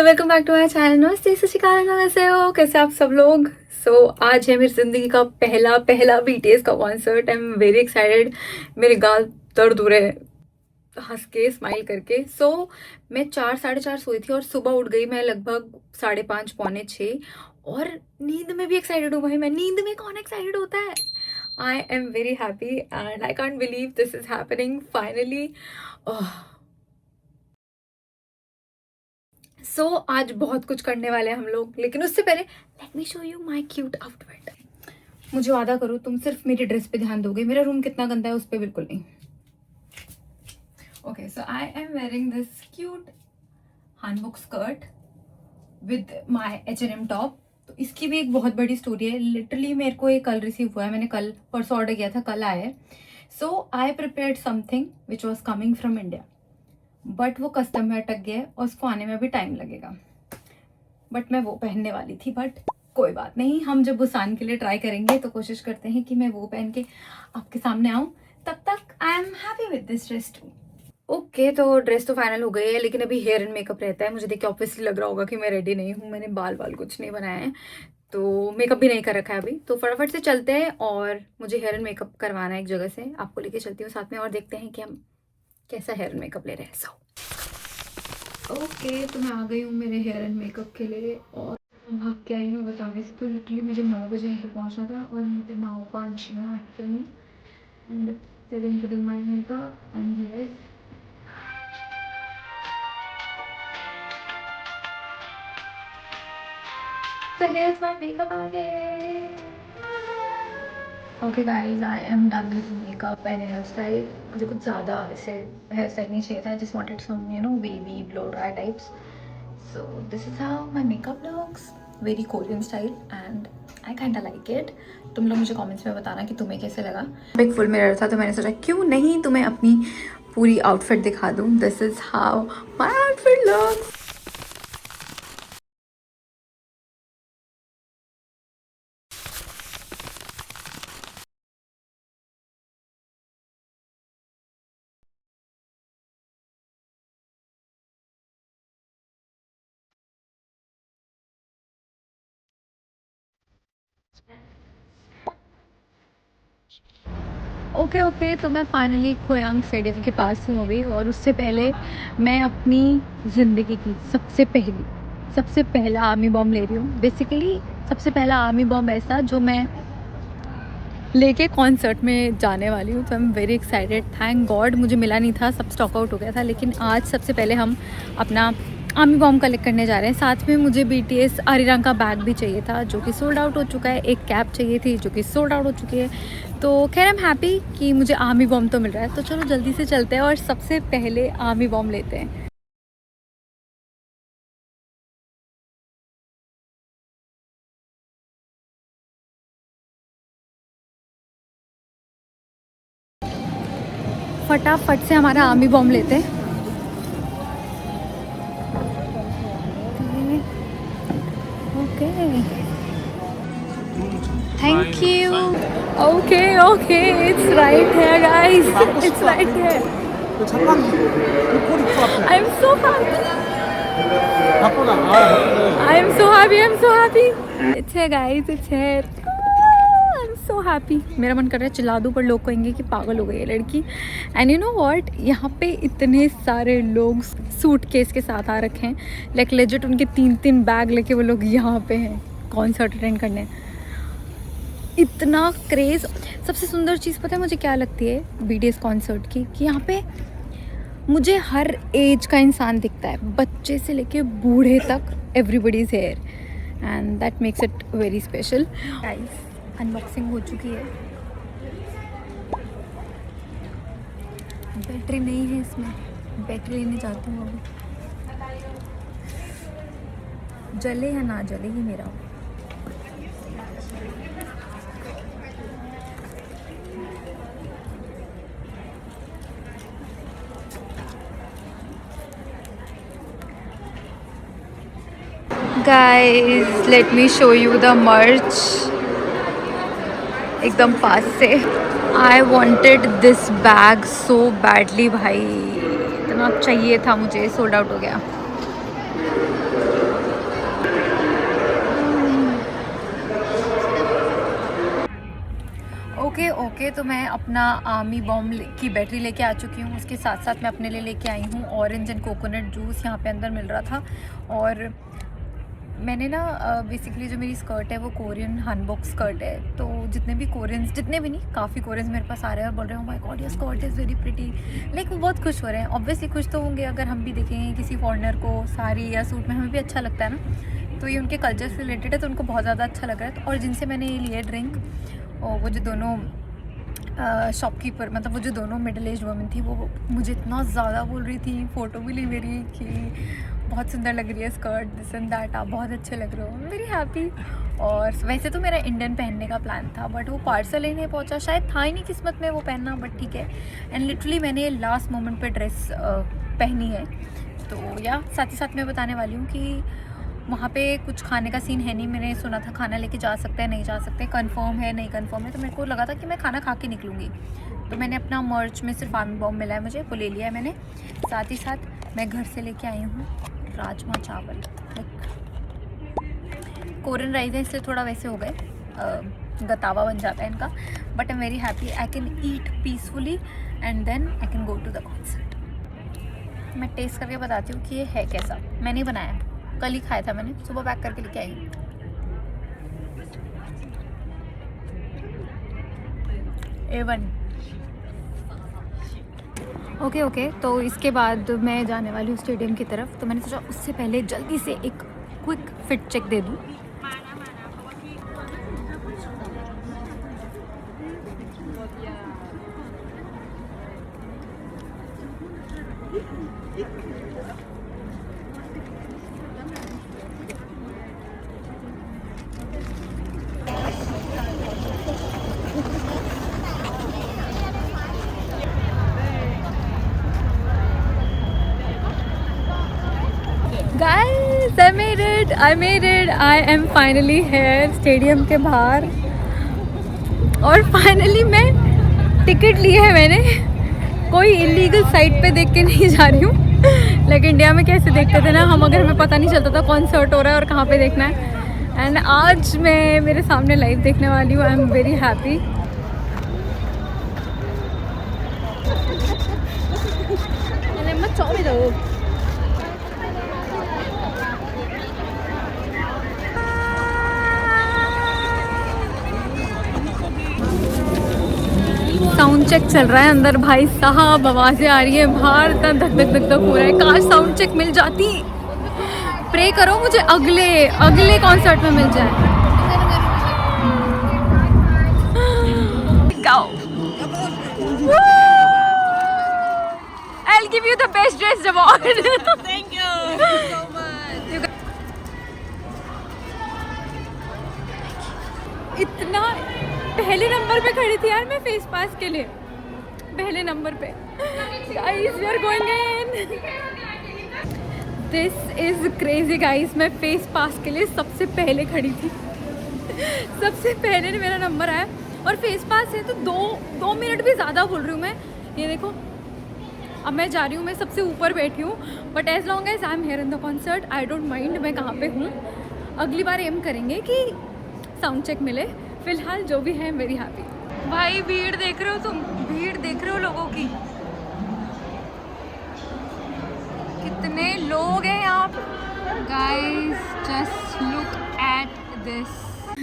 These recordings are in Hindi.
Welcome back to my channel. नमस्ते, सत श्री अकाल, कैसे हो, कैसे आप सब लोग। आज है मेरी ज़िंदगी का पहला पहला बीटीएस का concert. I am very excited. मेरे गाल दर्द हो रहे हैं हंस के, स्माइल करके। मैं 4 साढ़े 4 सोई थी और सुबह उठ गई मैं लगभग 5:30 पौने 6। और नींद में भी एक्साइटेड हूँ भाई मैं। नींद में कौन एक्साइटेड होता है। आई am very happy and I can't believe this is happening finally. आज बहुत कुछ करने वाले हैं हम लोग, लेकिन उससे पहले let me show you my cute outfit. मुझे वादा करो तुम सिर्फ मेरी ड्रेस पे ध्यान दोगे, मेरा रूम कितना गंदा है उस पर बिल्कुल नहीं। Okay, so I am wearing this cute handbook skirt with my H&M top. तो इसकी भी एक बहुत बड़ी स्टोरी है। लिटरली मेरे को ये कल रिसीव हुआ है, मैंने कल परसों ऑर्डर किया था, कल आया है। So I prepared something which was coming from India, but वो कस्टम में अटक गया और उसको आने में भी टाइम लगेगा। बट मैं वो पहनने वाली थी, बट कोई बात नहीं। हम जब बुसान के लिए ट्राई करेंगे तो कोशिश करते हैं कि मैं वो पहन के आपके सामने आऊँ। तब तक I am happy with this dress too. Okay, तो ड्रेस तो फाइनल हो गई है, लेकिन अभी हेयर एंड मेकअप रहता है। मुझे देख के ऑब्वियसली लग रहा होगा कि मैं रेडी नहीं हूँ। मैंने बाल कुछ नहीं बनाए हैं, तो मेकअप भी नहीं कर रखा है अभी। तो फटाफट से चलते हैं और मुझे हेयर एंड मेकअप करवाना है एक जगह से। आपको लेके चलती हूँ साथ में और देखते हैं कि हम कैसा हेयर एंड मेकअप ले रहे हैं। ओके, तो मैं आ गई हूँ मेरे हेयर एंड मेकअप के लिए और भाग के आई हूँ बताने से। तो लिटरली मुझे 9 बजे यहाँ पे पहुँचना था और मुझे 9:05 में actually and seven to do my makeup and hair. So here's my makeup again. Okay guys, I am done with makeup and hairstyle. मुझे कुछ ज़्यादा ऐसे हेयर स्टाइल नहीं चाहिए था। I just wanted some wavy blow dry types. So this is how my makeup looks. Very Korean style and I kinda like it. तुम लोग मुझे कमेंट्स में बताना कि तुम्हें कैसे लगा। एक फुल मिरर था तो मैंने सोचा क्यों नहीं तुम्हें अपनी पूरी आउटफिट दिखा दूँ। This is how my outfit looks. Okay, तो मैं फाइनली खोयांग स्टेडियम के पास हूँ अभी। और उससे पहले मैं अपनी ज़िंदगी की सबसे पहला आर्मी बॉम्ब ले रही हूँ। बेसिकली सबसे पहला आर्मी बॉम्ब ऐसा जो मैं लेके कॉन्सर्ट में जाने वाली हूँ। तो आई am very excited. Thank God मुझे मिला नहीं था, सब स्टॉक आउट हो गया था। लेकिन आज सबसे पहले हम अपना आर्मी बॉम्ब कलेक्ट करने जा रहे हैं। साथ में मुझे BTS आरिरांग का बैग भी चाहिए था जो कि सोल्ड आउट हो चुका है। एक कैप चाहिए थी जो कि सोल्ड आउट हो चुकी है। तो खैर आई एम हैप्पी कि मुझे आर्मी बॉम्ब तो मिल रहा है। तो चलो जल्दी से चलते हैं और सबसे पहले आर्मी बॉम्ब लेते हैं। फटाफट से हमारा आर्मी बॉम्ब लेते हैं। Okay, thank you. Okay, it's right है गाइस, इट्स राइट है। I am so happy, I am so happy, I am so happy. It's है गाइस, इट्स है। I am so happy. मेरा मन कर रहा है चिल्ला दूँ, पर लोग कहेंगे कि पागल हो गई है लड़की। एंड यू नो व्हाट, यहाँ पे इतने सारे लोग सूटकेस के साथ आ रखे हैं। लाइक लेजिट उनके 3-3 बैग लेके वो लोग यहाँ पे हैं कॉन्सर्ट अटेंड करने। इतना क्रेज़। सबसे सुंदर चीज़ पता है मुझे क्या लगती है BTS कॉन्सर्ट की, कि यहाँ पे मुझे हर एज का इंसान दिखता है, बच्चे से लेके बूढ़े तक। Everybody is here and that makes it very special. Guys, unboxing हो चुकी है। बैटरी नहीं है इसमें, बैटरी लेने जाती हूँ अभी। जले या ना जले ये मेरा। Guys, let me show you the मर्च एकदम पास से। I wanted this bag so badly भाई, इतना चाहिए था मुझे। सोल्ड आउट हो गया। ओके, तो मैं अपना आर्मी बॉम्ब की बैटरी लेके आ चुकी हूँ। उसके साथ साथ मैं अपने लिए लेके आई हूँ ऑरेंज एंड कोकोनट जूस, यहाँ पे अंदर मिल रहा था। और मैंने ना बेसिकली जो मेरी स्कर्ट है वो कोरियन हैंबॉक्स स्कर्ट है। तो जितने भी नहीं, काफ़ी कोरियंस मेरे पास आ रहे हैं और बोल रहे हैं, my God your skirt is very pretty. Like वो बहुत खुश हो रहे हैं। ऑब्वियसली खुश तो होंगे, अगर हम भी देखेंगे किसी फॉरेनर को साड़ी या सूट में, हमें भी अच्छा लगता है ना। तो ये उनके कल्चर से रिलेटेड है, तो उनको बहुत ज़्यादा अच्छा लग रहा है। और जिनसे मैंने ये लिया ड्रिंक, और वो जो दोनों शॉपकीपर, मतलब वो जो दोनों मिडिल एज वुमेन थी, वो मुझे इतना ज़्यादा बोल रही थी, फ़ोटो भी ली मेरी, कि बहुत सुंदर लग रही है स्कर्ट, दिस एंड दैट, आप बहुत अच्छे लग रहे हो, वेरी हैप्पी। और वैसे तो मेरा इंडियन पहनने का प्लान था, बट वो पार्सल ही नहीं पहुंचा, शायद था ही नहीं किस्मत में वो पहनना, बट ठीक है। एंड लिटरली मैंने लास्ट मोमेंट पे ड्रेस पहनी है। तो या साथ ही साथ मैं बताने वाली हूँ कि वहाँ पे कुछ खाने का सीन है नहीं। मैंने सुना था खाना लेके जा सकते हैं, नहीं जा सकते, कंफर्म है नहीं कंफर्म है। तो मेरे को लगा था कि मैं खाना खा के निकलूँगी। तो मैंने अपना मर्च में सिर्फ आर्मी बॉम्ब मिला है मुझे, वो ले लिया है मैंने। साथ ही साथ मैं घर से लेके आई हूँ राजमा चावल। कोरियन राइस है इसलिए थोड़ा वैसे हो गए, गतावा बन जाता है इनका, but I am very happy. I can eat peacefully and then I can go to the concert. मैं टेस्ट करके बताती हूँ कि ये है कैसा। मैंने ही बनाया, कल ही खाया था मैंने, सुबह पैक करके लेके आई हूँ। A1। ओके, तो इसके बाद मैं जाने वाली हूँ स्टेडियम की तरफ। तो मैंने सोचा उससे पहले जल्दी से एक क्विक फिट चेक दे दूँ। Guys, I made it. I am finally here stadium के बाहर। और फाइनली मैं टिकट ली है मैंने। कोई इलीगल साइट पे देख के नहीं जा रही हूँ। लाइक इंडिया में कैसे देखते थे ना हम, अगर हमें पता नहीं चलता था कॉन्सर्ट हो रहा है और कहाँ पे देखना है। एंड आज मैं मेरे सामने लाइव देखने वाली हूँ। I am very happy. Sound check चल रहा है अंदर, भाई साहब आवाज़ें आ रही है बाहर, धक धक धक धक हो रहा है। काश साउंड चेक मिल जाती। प्रे करो मुझे अगले कॉन्सर्ट में मिल जाए। I'll give you the best dressed award. Thank you so much. इतना पहले नंबर पे खड़ी थी यार मैं फेस पास के लिए, पहले नंबर पे। Guys we are going in. This is crazy guys, मैं फेस पास के लिए सबसे पहले खड़ी थी। सबसे पहले मेरा नंबर आया और फेस पास है तो दो मिनट भी ज़्यादा बोल रही हूँ मैं। ये देखो अब मैं जा रही हूँ, मैं सबसे ऊपर बैठी हूँ, but as long as I am here in the concert I don't mind मैं कहाँ पे हूँ। अगली बार एम करेंगे कि साउंड चेक मिले। फिलहाल जो भी है वेरी हैप्पी। भाई भीड़ देख रहे हो तुम, भीड़ देख रहे हो लोगों की, कितने लोग हैं यहाँ। Guys just look at this,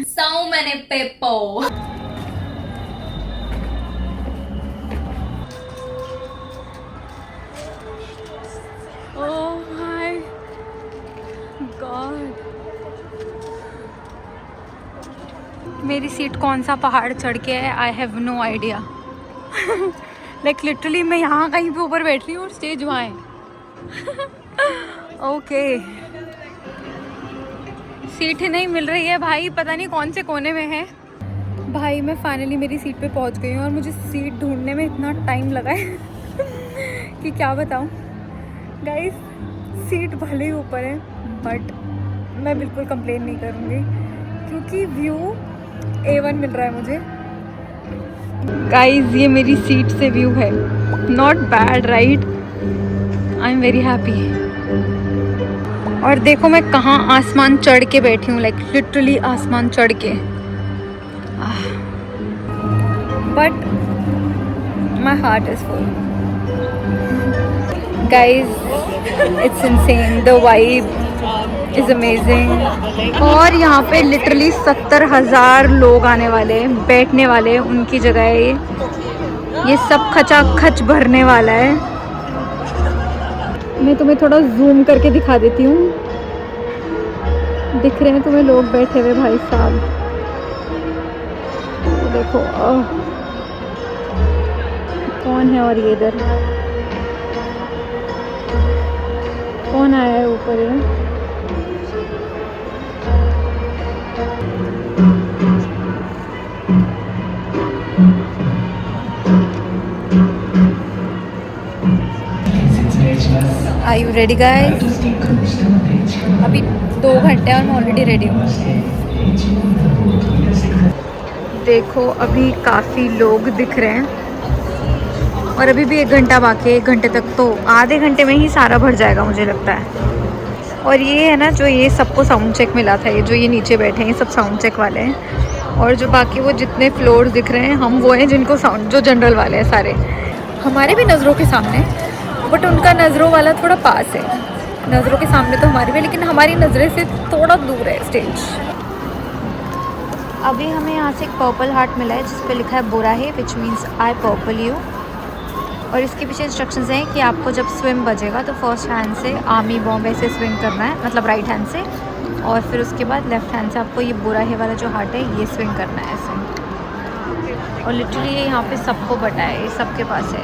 so many people. Oh my God. मेरी सीट कौन सा पहाड़ चढ़ के है, I have no idea. Like literally मैं यहाँ कहीं पे ऊपर बैठ रही हूँ और स्टेज वहाँ है। ओके सीट ही नहीं मिल रही है भाई, पता नहीं कौन से कोने में है। भाई मैं फाइनली मेरी सीट पे पहुँच गई हूँ और मुझे सीट ढूंढने में इतना टाइम लगा है कि क्या बताऊँ। गाइस सीट भले ही ऊपर है बट मैं बिल्कुल कंप्लेन नहीं करूँगी क्योंकि व्यू A1 मिल रहा है मुझे। गाइस ये मेरी सीट से व्यू है, not bad right, I am very happy. और देखो मैं कहाँ आसमान चढ़ के बैठी हूँ, लाइक लिटरली आसमान चढ़ के। But My heart is full. Guys, it's insane. The vibe is amazing. और यहाँ पे लिटरली 70,000 लोग आने वाले हैं, बैठने वाले हैं, उनकी जगह है ये सब खचाखच भरने वाला है। मैं तुम्हें थोड़ा जूम करके दिखा देती हूँ। दिख रहे हैं तुम्हें लोग बैठे हुए भाई साहब, देखो कौन है। और ये इधर कौन आया है ऊपर है? Are you ready guys? अभी 2 घंटे और मैं ऑलरेडी रेडी हूँ। देखो अभी काफ़ी लोग दिख रहे हैं और अभी भी 1 घंटा बाकी है। 1 घंटे तक तो, आधे घंटे में ही सारा भर जाएगा मुझे लगता है। और ये है ना जो ये सबको साउंड चेक मिला था, ये जो ये नीचे बैठे हैं ये सब साउंड चेक वाले हैं। और जो बाकी वो जितने फ्लोर्स दिख रहे हैं हम वो हैं जिनको साउंड, जो जनरल वाले हैं सारे हमारे भी नज़रों के सामने, बट उनका नज़रों वाला थोड़ा पास है। नज़रों के सामने तो हमारी भी, लेकिन हमारी नज़रें से थोड़ा दूर है स्टेज। अभी हमें यहाँ से एक पर्पल हार्ट मिला है जिस पे लिखा है बुरा है, which means I purple you. और इसके पीछे इंस्ट्रक्शंस हैं कि आपको जब स्विम बजेगा तो फर्स्ट हैंड से आर्मी बॉम्ब ऐसे स्विंग करना है, मतलब राइट हैंड से, और फिर उसके बाद लेफ़्ट हैंड से आपको ये बुरा है वाला जो हार्ट है ये स्विंग करना है ऐसे। और लिटरली ये यहाँ पे सबको बटा है, ये सबके पास है।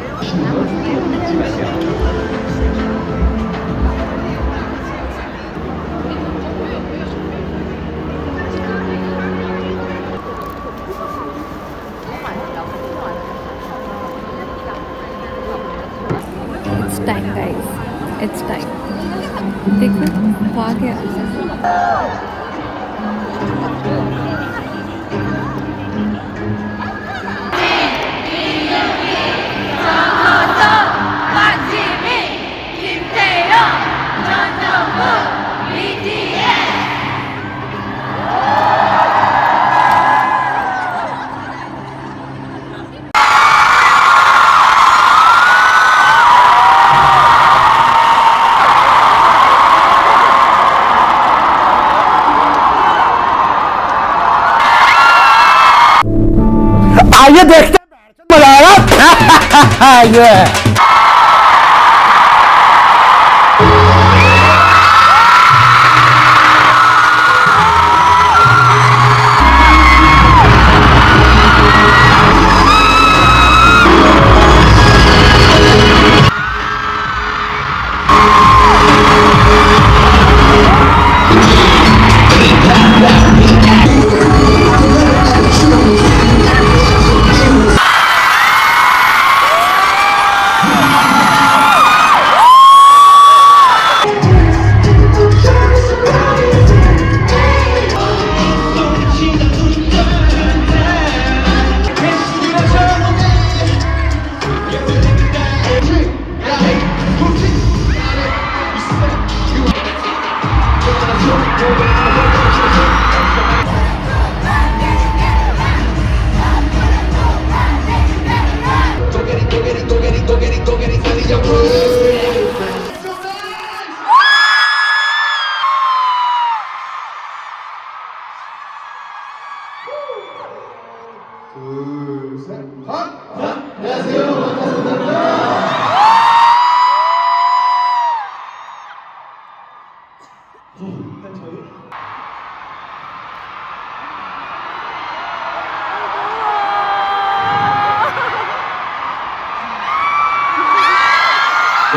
It's time guys, it's time. देखो वो आ गया। आइए देखते हैं मजा आएगा।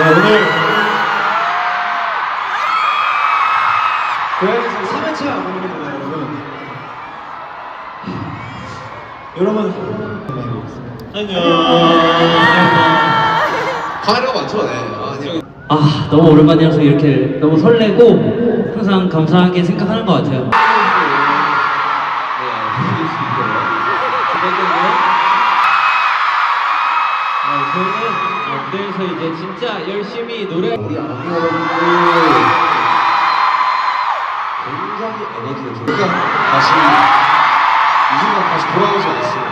ये 오늘 고향에서 3회차 방문입니다, 여러분. 안녕. 카메라가 많죠, 네. 아, 너무 오랜만이라서 이렇게 너무 설레고 항상 감사하게 생각하는 것 같아요. 저는 무대에서 이제 진짜 열심히 노래. 우리 아미 여러분들 굉장히 에너지를 줘. 그러니까 다시 이 순간 다시 돌아오지 않았어요.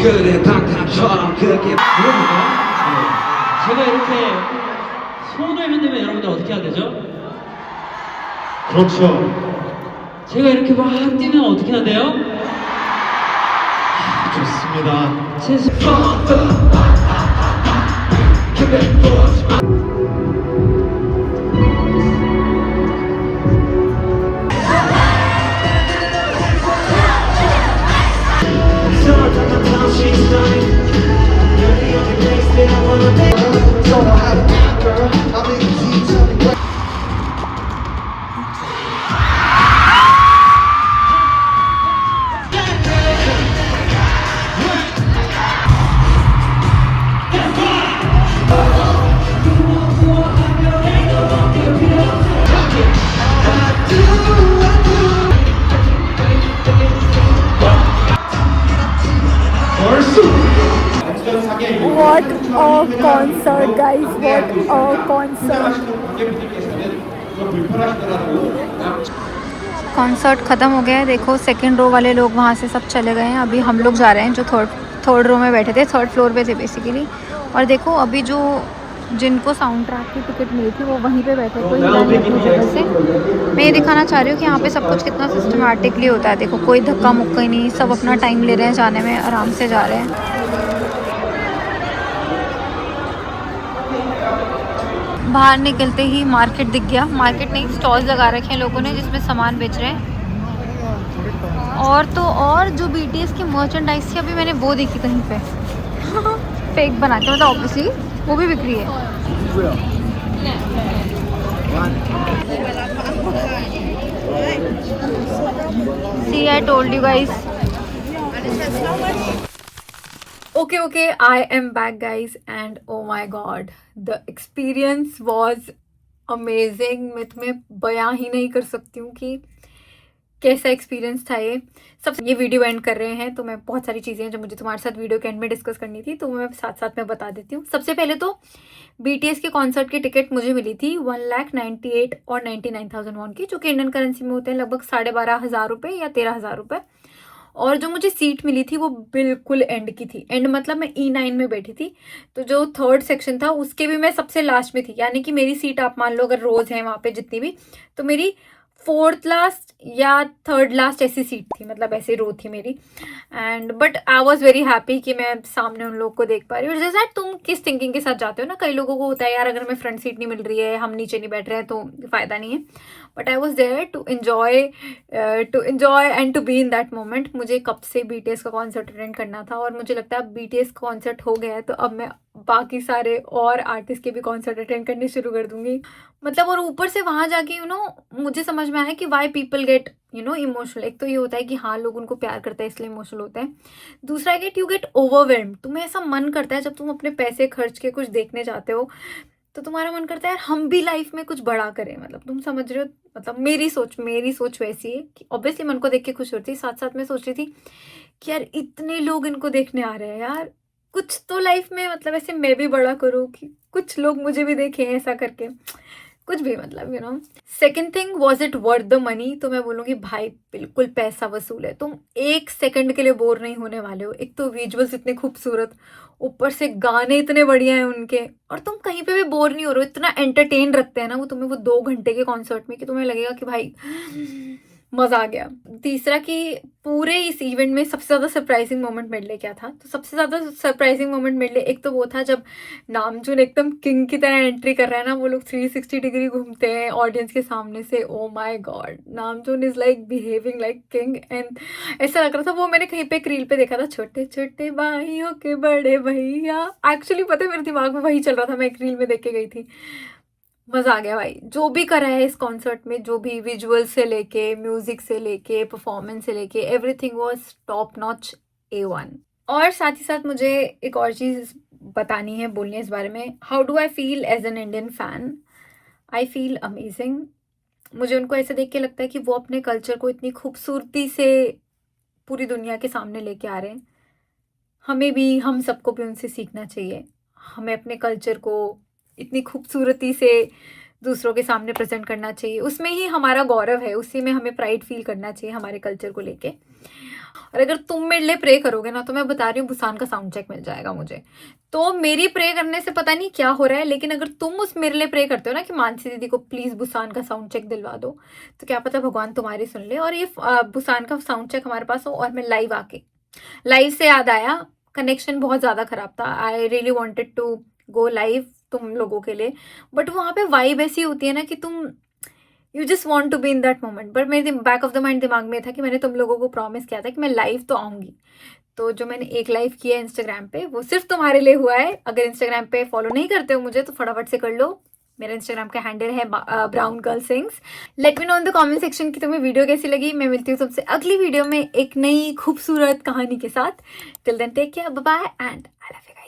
그래 방탄처럼 그렇게 물어볼까요? 제가 이렇게 손을 흔들면 여러분들 어떻게 해야 되죠? 그렇죠. 제가 이렇게 막 뛰면 어떻게 해야 돼요? 좋습니다. 제 손... What a concert, guys! What a concert! Concert ख़त्म हो गया है. देखो सेकंड रो वाले लोग वहाँ से सब चले गए हैं. अभी हम लोग जा रहे हैं जो थर्ड रो में बैठे थे, थर्ड फ्लोर पे थे बेसिकली. और देखो अभी जो जिनको साउंड ट्रैक की टिकट मिली थी वो वहीं पे बैठे, कोई हिला नहीं अपनी जगह से. मैं ये दिखाना चाह रही हूँ कि यहाँ पे सब कुछ कितना सिस्टमेटिकली होता है. देखो कोई धक्का मुक्का ही नहीं, सब अपना टाइम ले रहे हैं जाने में, आराम से जा रहे हैं. बाहर निकलते ही मार्केट दिख गया. मार्केट नहीं, स्टॉल्स लगा रखे हैं लोगों ने जिसमें सामान बेच रहे हैं. और तो और जो BTS की मर्चेंडाइज थी अभी मैंने वो देखी कहीं पे फेक बना के, मतलब ऑब्वियसली वो भी बिक रही है. See, I told you guys. Okay, I am back, guys, and oh my god, the experience was amazing. मैं तुम्हें बयां ही नहीं कर सकती हूँ कि कैसा एक्सपीरियंस था ये. सबसे ये वीडियो एंड कर रहे हैं तो मैं बहुत सारी चीज़ें हैं जो मुझे तुम्हारे साथ वीडियो के एंड में डिस्कस करनी थी, तो मैं साथ साथ में बता देती हूँ. सबसे पहले तो BTS के कॉन्सर्ट की टिकट मुझे मिली थी 1,98,000 और 99,000 वॉन की, जो कि इंडियन करेंसी में होते हैं लगभग 12,500 रुपये या 13,000 रुपये. और जो मुझे सीट मिली थी वो बिल्कुल एंड की थी. एंड मतलब मैं E9 में बैठी थी, तो जो थर्ड सेक्शन था उसके भी मैं सबसे लास्ट में थी. यानी कि मेरी सीट आप मान लो अगर रोज है वहाँ पे जितनी भी, तो मेरी फोर्थ लास्ट या थर्ड लास्ट ऐसी सीट थी, मतलब ऐसी रो थी मेरी. And but I was very happy कि मैं सामने उन लोग को देख पा रही हूँ. जैसा तुम किस थिंकिंग के साथ जाते हो ना, कई लोगों को होता है यार अगर हमें फ्रंट सीट नहीं मिल रही है, हम नीचे नहीं बैठ रहे हैं तो फ़ायदा नहीं है. But I was there to enjoy and to be in that moment. मुझे कब से BTS का कॉन्सर्ट अटेंड करना था और मुझे लगता है BTS का कॉन्सर्ट हो गया है तो अब मैं बाकी सारे और आर्टिस्ट के भी कॉन्सर्ट अटेंड करने शुरू कर दूंगी. मतलब और ऊपर से वहाँ जाके मुझे समझ में आया कि वाई पीपल गेट इमोशनल. एक तो ये होता है कि हाँ लोग उनको प्यार करते हैं इसलिए इमोशनल होते हैं. दूसरा यू गेट ओवरवेल्म्ड. तुम्हें ऐसा मन करता है जब तुम अपने पैसे खर्च के कुछ देखने जाते हो तो तुम्हारा मन करता है यार हम भी लाइफ में कुछ बड़ा करें. मतलब तुम समझ रहे हो, मतलब मेरी सोच वैसी है कि ऑब्वियसली मन को देख के खुश होती. साथ साथ में सोच रही थी कि यार इतने लोग इनको देखने आ रहे हैं, यार कुछ तो लाइफ में मतलब ऐसे मैं भी बड़ा करूँ कि कुछ लोग मुझे भी देखें ऐसा करके, कुछ भी मतलब second thing, was it worth the money. तो मैं बोलूँगी भाई बिल्कुल पैसा वसूल है. तुम एक सेकंड के लिए बोर नहीं होने वाले हो. एक तो विजुअल्स इतने खूबसूरत, ऊपर से गाने इतने बढ़िया हैं उनके, और तुम कहीं पे भी बोर नहीं हो रहे हो. इतना एंटरटेन रखते हैं ना वो तुम्हें वो 2 घंटे के कॉन्सर्ट में कि तुम्हें लगेगा कि भाई मज़ा आ गया. तीसरा कि पूरे इस इवेंट में सबसे ज़्यादा सरप्राइजिंग मोमेंट मेरे लिए क्या था, तो सबसे ज़्यादा सरप्राइजिंग मोमेंट मेरे लिए एक तो वो था जब नामजून एकदम किंग की तरह एंट्री कर रहा है ना. वो लोग 360 डिग्री घूमते हैं ऑडियंस के सामने से. Oh my God, Namjoon is like behaving like king. And ऐसा लग रहा था, वो मैंने कहीं पे एक रील पे देखा था, छोटे छोटे भाइयों के बड़े भैया. एक्चुअली पता है मेरे दिमाग में वही चल रहा था, मैं एक रील में देख के गई थी. मज़ा आ गया भाई. जो भी करा है इस कॉन्सर्ट में, जो भी विजुअल से लेके म्यूज़िक से लेके परफॉर्मेंस से लेके everything was top notch A1. और साथ ही साथ मुझे एक और चीज़ बतानी है, बोलनी है इस बारे में. How do I feel as an Indian fan? I feel amazing. मुझे उनको ऐसे देख के लगता है कि वो अपने कल्चर को इतनी खूबसूरती से पूरी दुनिया के सामने लेके आ रहे हैं. हमें भी, हम सबको भी उनसे सीखना चाहिए. हमें अपने कल्चर को इतनी खूबसूरती से दूसरों के सामने प्रेजेंट करना चाहिए. उसमें ही हमारा गौरव है, उसी में हमें प्राइड फील करना चाहिए हमारे कल्चर को लेके. और अगर तुम मेरे लिए प्रे करोगे ना, तो मैं बता रही हूँ बुसान का साउंड चेक मिल जाएगा मुझे. तो मेरी प्रे करने से पता नहीं क्या हो रहा है, लेकिन अगर तुम उस मेरे लिए प्रे करते हो ना कि मानसी दीदी को प्लीज़ बुसान का साउंड चेक दिलवा दो, तो क्या पता भगवान तुम्हारी सुन ले और ये बुसान का साउंड चेक हमारे पास हो और मैं लाइव आके. लाइव से याद आया, कनेक्शन बहुत ज़्यादा ख़राब था. I really wanted to go live तुम लोगों के लिए, बट वहाँ पे वाइब ऐसी होती है ना कि तुम you just want to be in that moment. But मेरे बैक ऑफ द माइंड दिमाग में था कि मैंने तुम लोगों को प्रॉमिस किया था कि मैं लाइव तो आऊँगी. तो जो मैंने एक लाइव किया है इंस्टाग्राम पे, वो सिर्फ तुम्हारे लिए हुआ है. अगर इंस्टाग्राम पे फॉलो नहीं करते हो मुझे, तो फटाफट से कर लो. मेरा इंस्टाग्राम का हैंडल है brown girl sings. Let me know in the comment section कि तुम्हें वीडियो कैसी लगी. मैं मिलती हूँ तुमसे अगली वीडियो में एक नई खूबसूरत कहानी के साथ. Till then take care, bye bye and I love you.